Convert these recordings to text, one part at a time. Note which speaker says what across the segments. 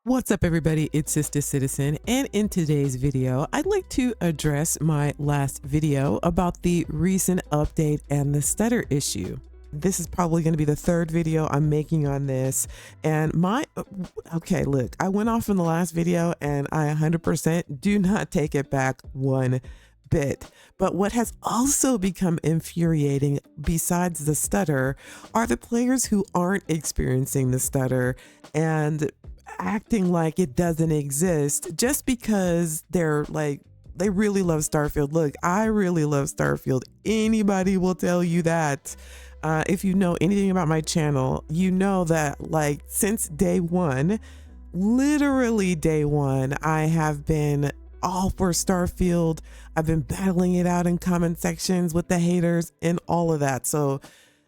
Speaker 1: What's up, everybody? It's Sista Citizen, and in today's video, I'd like to address my last video about the recent update and the stutter issue. This is probably going to be the third video I'm making on this, and okay, look, I went off in the last video, and I 100% do not take it back one bit. But what has also become infuriating besides the stutter are the players who aren't experiencing the stutter and acting like it doesn't exist just because they really love Starfield. Look, I really love Starfield. Anybody will tell you that. If you know anything about my channel, you know that like since day one, literally day one, I have been all for Starfield. I've been battling it out in comment sections with the haters and all of that. So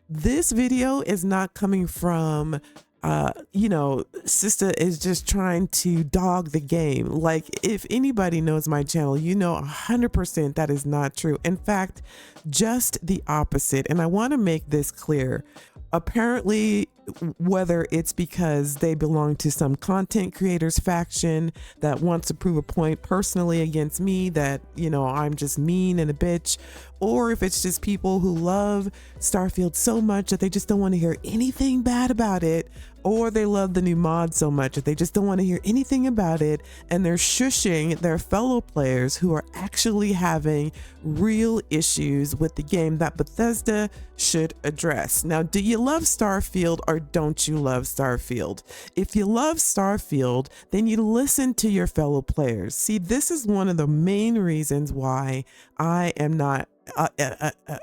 Speaker 1: this video is not coming from Sista is just trying to dog the game. Like, if anybody knows my channel, you know 100% that is not true. In fact, just the opposite. And I want to make this clear. Apparently, whether it's because they belong to some content creators faction that wants to prove a point personally against me that, I'm just mean and a bitch, or if it's just people who love Starfield so much that they just don't want to hear anything bad about it, or they love the new mod so much that they just don't want to hear anything about it, and they're shushing their fellow players who are actually having real issues with the game that Bethesda should address. Now, do you love Starfield or don't you love Starfield? If you love Starfield, then you listen to your fellow players. See, this is one of the main reasons why I am not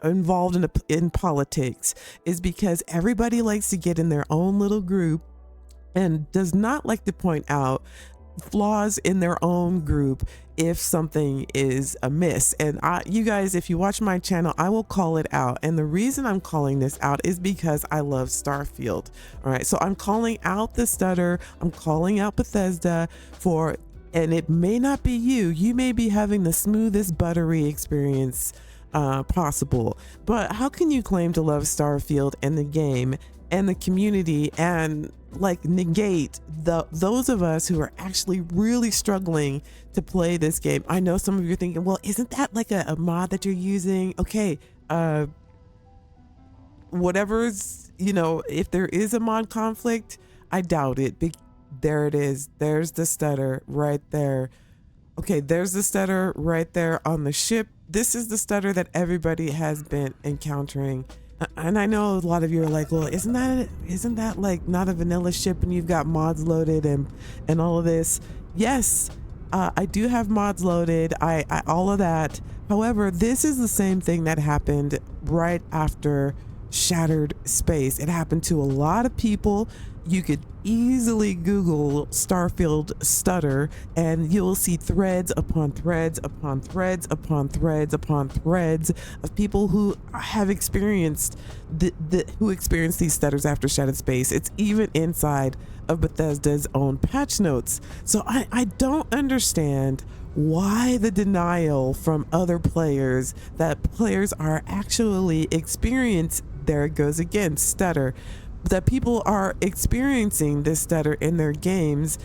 Speaker 1: involved in politics, is because everybody likes to get in their own little group and does not like to point out flaws in their own group if something is amiss. And you guys, if you watch my channel, I will call it out. And the reason I'm calling this out is because I love Starfield. All right, so I'm calling out the stutter. I'm calling out Bethesda and it may not be you. You may be having the smoothest buttery experience possible, but how can you claim to love Starfield and the game and the community and like negate those of us who are actually really struggling to play this game? I know some of you are thinking, well, isn't that like a mod that you're using? Okay, whatever's, if there is a mod conflict, I doubt it. There it is. There's the stutter right there. Okay, there's the stutter right there on the ship. This is the stutter that everybody has been encountering. And I know a lot of you are like, well, isn't that like not a vanilla ship and you've got mods loaded and all of this? Yes, I do have mods loaded. I all of that. However, this is the same thing that happened right after Shattered Space. It happened to a lot of people. You could easily Google Starfield stutter and you'll see threads upon threads upon threads upon threads upon threads of people who have experienced who experienced these stutters after Shattered Space. It's even inside of Bethesda's own patch notes. So I don't understand why the denial from other players that players are actually there it goes again, stutter, that people are experiencing this stutter in their games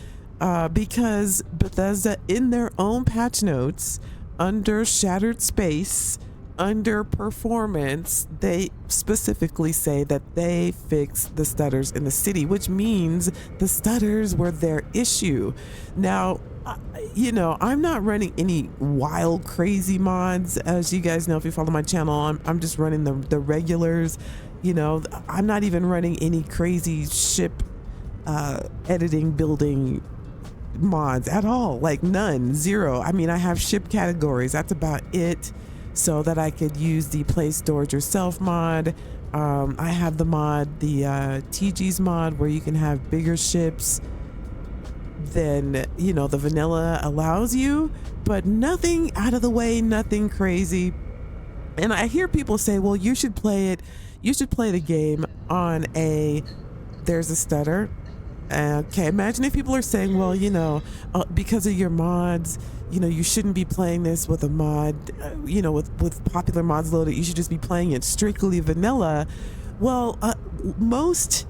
Speaker 1: because Bethesda in their own patch notes under Shattered Space, under performance, they specifically say that they fixed the stutters in the city, which means the stutters were their issue. Now, I'm not running any wild crazy mods. As you guys know, if you follow my channel, I'm just running the regulars. I'm not even running any crazy ship editing building mods at all, like none, zero. I mean, I have ship categories, that's about it, so that I could use the play storage yourself mod. I have the mod, the TG's mod, where you can have bigger ships than the vanilla allows you, but nothing out of the way, nothing crazy. And I hear people say, well, you should play the game on there's a stutter. Okay, imagine if people are saying, well, because of your mods, you shouldn't be playing this with a mod, with popular mods loaded, you should just be playing it strictly vanilla. Well, most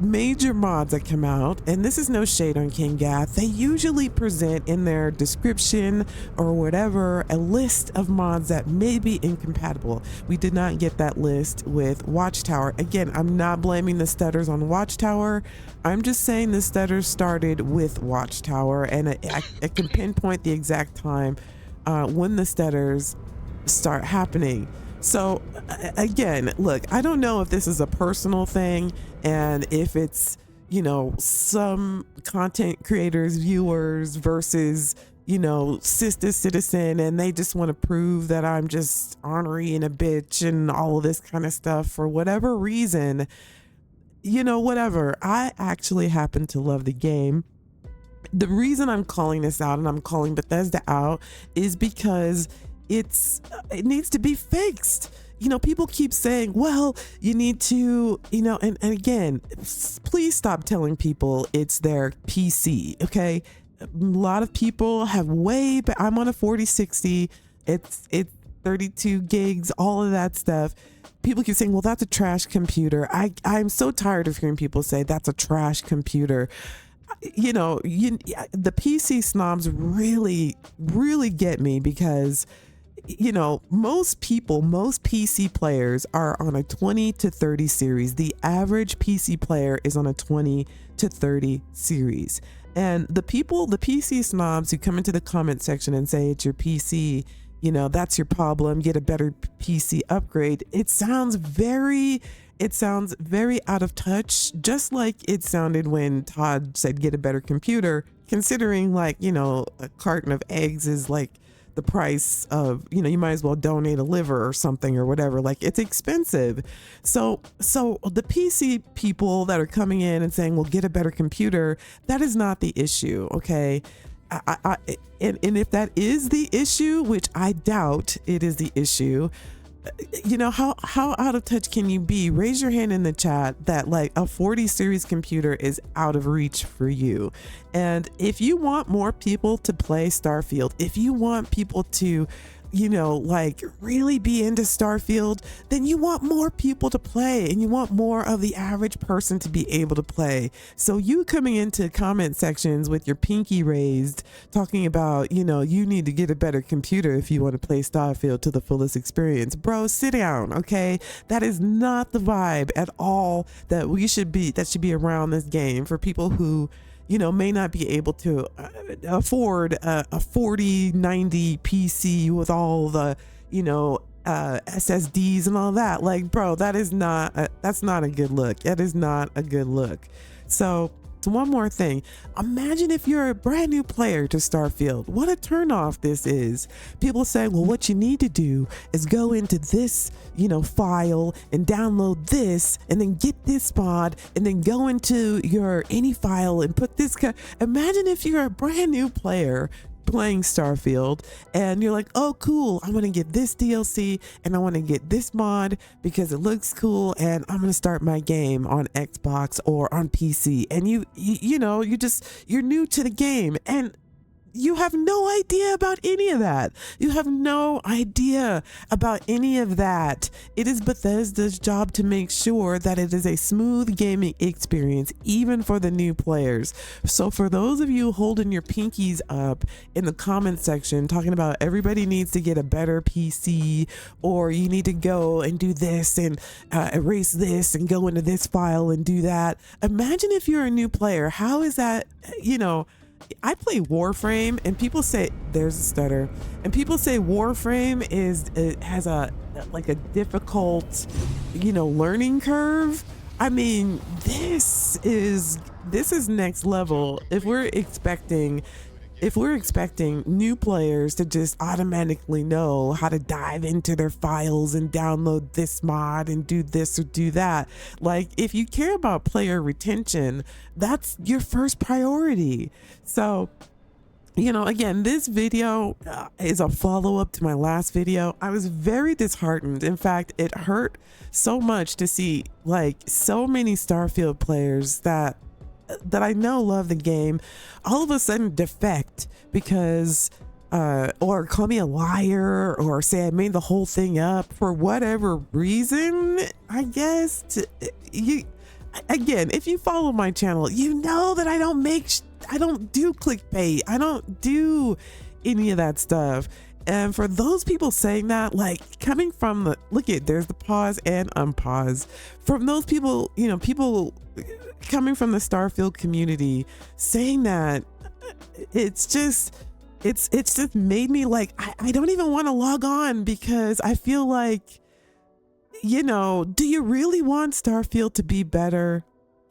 Speaker 1: major mods that come out, and this is no shade on Kinggath, they usually present in their description or whatever a list of mods that may be incompatible. We did not get that list with Watchtower. Again, I'm not blaming the stutters on Watchtower. I'm just saying the stutters started with Watchtower, and I can pinpoint the exact time when the stutters start happening. So again, look, I don't know if this is a personal thing and if it's, you know, some content creators, viewers versus, you know, Sista citizen, and they just want to prove that I'm just ornery and a bitch and all of this kind of stuff for whatever reason, you know, whatever. I actually happen to love the game. The reason I'm calling this out and I'm calling Bethesda out is because it needs to be fixed. You know, people keep saying, well, you need to, you know, and again, please stop telling people it's their PC. Okay. A lot of people have but I'm on a 4060. It's 32 gigs, all of that stuff. People keep saying, well, that's a trash computer. I'm so tired of hearing people say that's a trash computer. You know, the PC snobs really get me because, you know, most PC players are on a 20 to 30 series. The average PC player is on a 20 to 30 series. And the PC snobs who come into the comment section and say it's your PC, you know, that's your problem, get a better PC upgrade. It sounds very out of touch, just like it sounded when Todd said get a better computer, considering, like, you know, a carton of eggs is like the price of, you know, you might as well donate a liver or something or whatever. Like, it's expensive. So the PC people that are coming in and saying, well, get a better computer, that is not the issue. Okay. And if that is the issue, which I doubt it is the issue, you know, how out of touch can you be? Raise your hand in the chat that like a 40 series computer is out of reach for you. And if you want more people to play Starfield, if you want people to, you know, like really be into Starfield, then you want more people to play and you want more of the average person to be able to play. So you coming into comment sections with your pinky raised talking about, you know, you need to get a better computer if you want to play Starfield to the fullest experience. Bro, sit down, okay? That is not the vibe at all that should be around this game for people who, you know, may not be able to afford a 4090 PC with all the, you know, SSDs and all that. Like, bro, that's not a good look. That is not a good look. So one more thing. Imagine if you're a brand new player to Starfield. What a turnoff this is. People say, well, what you need to do is go into this, you know, file and download this and then get this mod and then go into your any file and put this. Imagine if you're a brand new player playing Starfield and you're like, oh cool, I want to get this DLC and I want to get this mod because it looks cool and I'm gonna start my game on Xbox or on PC, and you know, you're new to the game and you have no idea about any of that. You have no idea about any of that. It is Bethesda's job to make sure that it is a smooth gaming experience, even for the new players. So for those of you holding your pinkies up in the comment section, talking about everybody needs to get a better PC, or you need to go and do this and erase this and go into this file and do that. Imagine if you're a new player. How is that, you know, I play Warframe and people say there's a stutter and people say Warframe has a difficult, you know, learning curve. I mean, this is next level. If we're expecting new players to just automatically know how to dive into their files and download this mod and do this or do that, like, if you care about player retention, that's your first priority. So, you know, again, this video is a follow-up to my last video. I was very disheartened. In fact, it hurt so much to see like so many Starfield players that I know love the game all of a sudden defect because or call me a liar or say I made the whole thing up for whatever reason. I guess again, if you follow my channel, you know that I don't do clickbait. I don't do any of that stuff. And for those people saying that, like, coming from there's the pause and unpause from those people, people coming from the Starfield community saying that, it's just made me like, I don't even want to log on, because I feel like, do you really want Starfield to be better?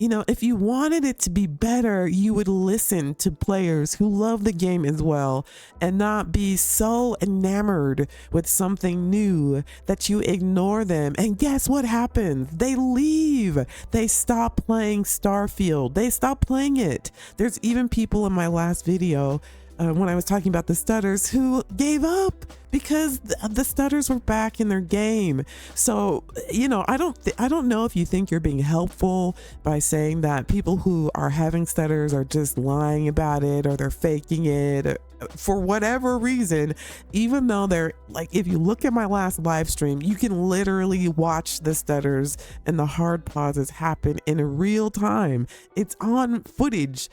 Speaker 1: If you wanted it to be better, you would listen to players who love the game as well, and not be so enamored with something new that you ignore them. And guess what happens? They leave. They stop playing Starfield. They stop playing it. There's even people in my last video, when I was talking about the stutters, who gave up because the stutters were back in their game. So, I don't know if you think you're being helpful by saying that people who are having stutters are just lying about it, or they're faking it for whatever reason, even though they're like, if you look at my last live stream, you can literally watch the stutters and the hard pauses happen in real time. It's on footage.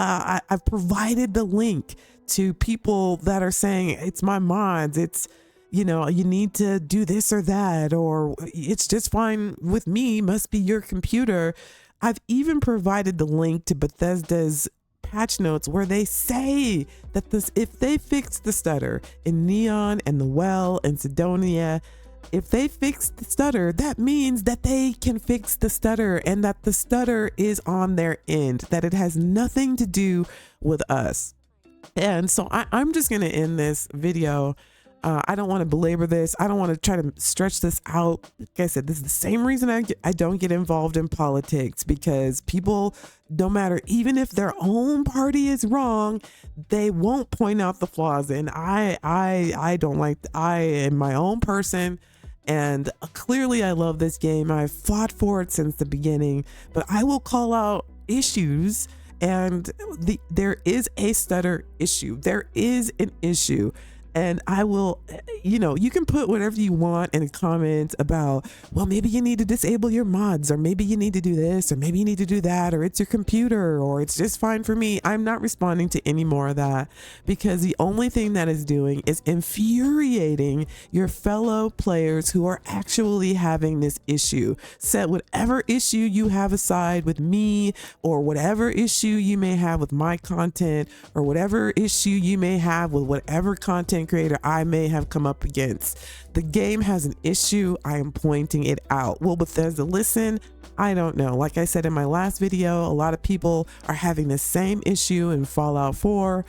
Speaker 1: I've provided the link to people that are saying it's my mods, it's, you need to do this or that, or it's just fine with me, must be your computer. I've even provided the link to Bethesda's patch notes, where they say that if they fix the stutter in Neon and the Well and Cydonia, if they fix the stutter, that means that they can fix the stutter, and that the stutter is on their end, that it has nothing to do with us. And so I'm just going to end this video. I don't want to belabor this. I don't want to try to stretch this out. Like I said, this is the same reason I don't get involved in politics, because people, no matter, even if their own party is wrong, they won't point out the flaws. And I don't like, I am my own person. And clearly I love this game. I've fought for it since the beginning, but I will call out issues. And there is a stutter issue. There is an issue. And I will, you can put whatever you want in the comments about, well, maybe you need to disable your mods, or maybe you need to do this, or maybe you need to do that, or it's your computer, or it's just fine for me. I'm not responding to any more of that, because the only thing that is doing is infuriating your fellow players who are actually having this issue. Set whatever issue you have aside with me, or whatever issue you may have with my content, or whatever issue you may have with whatever content creator I may have come up against. The game has an issue. I am pointing it out. Will Bethesda listen? I don't know. Like I said in my last video, a lot of people are having the same issue in Fallout 4.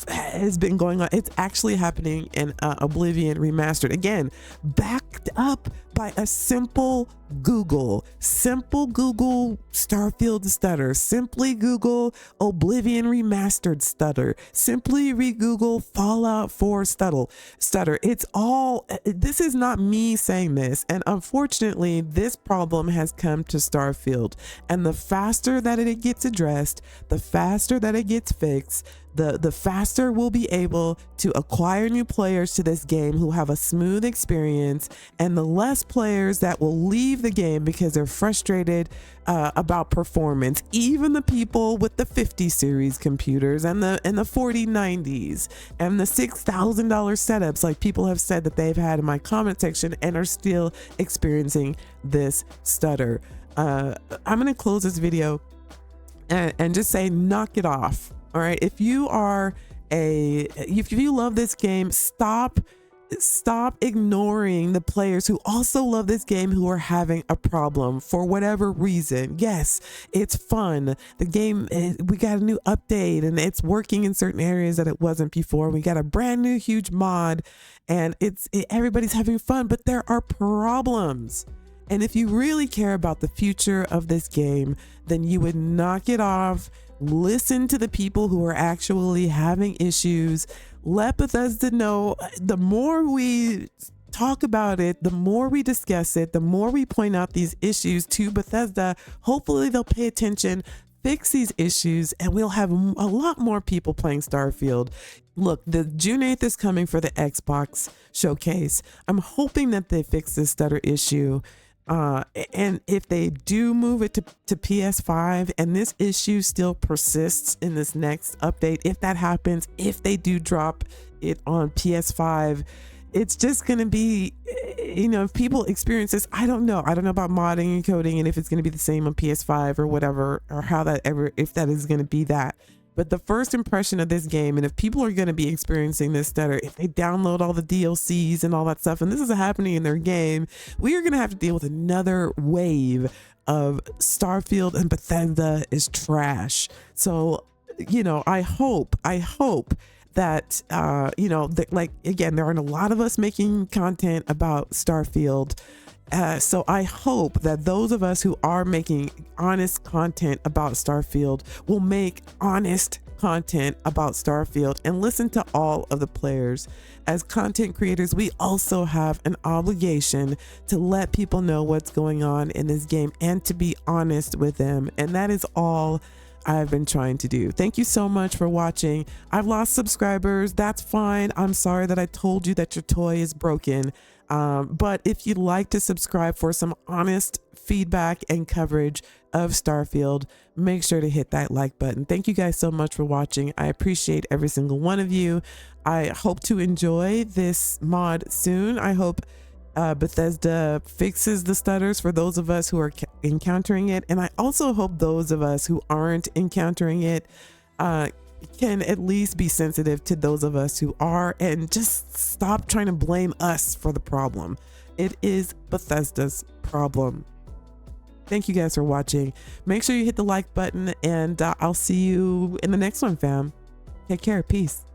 Speaker 1: Has been going on. It's actually happening in Oblivion Remastered. Again, backed up by a simple Google Starfield stutter, simply Google Oblivion Remastered stutter, simply re-Google Fallout 4 stutter. It's all, this is not me saying this, and unfortunately this problem has come to Starfield, and the faster that it gets addressed, the faster that it gets fixed, the faster we'll be able to acquire new players to this game who have a smooth experience, and the less players that will leave the game because they're frustrated about performance. Even the people with the 50 series computers and the 4090s and the $6,000 setups, like people have said that they've had in my comment section, and are still experiencing this stutter. I'm going to close this video and just say, knock it off. All right, if you love this game, stop ignoring the players who also love this game, who are having a problem for whatever reason. Yes, it's fun. The game, we got a new update and it's working in certain areas that it wasn't before. We got a brand new huge mod, and everybody's having fun, but there are problems. And if you really care about the future of this game, then you would knock it off. Listen to the people who are actually having issues. Let Bethesda know. The more we talk about it, the more we discuss it, the more we point out these issues to Bethesda, hopefully they'll pay attention, fix these issues, and we'll have a lot more people playing Starfield. Look, the June 8th is coming for the Xbox showcase. I'm hoping that they fix this stutter issue. And if they do move it to PS5 and this issue still persists in this next update, if that happens, if they do drop it on PS5, it's just going to be, if people experience this, I don't know about modding and coding and if it's going to be the same on PS5 or whatever, or how that ever, if that is going to be that. But the first impression of this game, and if people are going to be experiencing this stutter, if they download all the DLCs and all that stuff, and this is happening in their game, we are going to have to deal with another wave of Starfield and Bethesda is trash. So, I hope that, like, again, there aren't a lot of us making content about Starfield. So I hope that those of us who are making honest content about Starfield will make honest content about Starfield and listen to all of the players. As content creators, we also have an obligation to let people know what's going on in this game and to be honest with them. And that is all I've been trying to do. Thank you so much for watching. I've lost subscribers. That's fine. I'm sorry that I told you that your toy is broken. But if you'd like to subscribe for some honest feedback and coverage of Starfield, make sure to hit that like button. Thank you guys so much for watching. I appreciate every single one of you. I hope to enjoy this mod soon. I hope Bethesda fixes the stutters for those of us who are encountering it. And I also hope those of us who aren't encountering it can at least be sensitive to those of us who are, and just stop trying to blame us for the problem. It is Bethesda's problem. Thank you guys for watching. Make sure you hit the like button, and I'll see you in the next one, fam. Take care. Peace.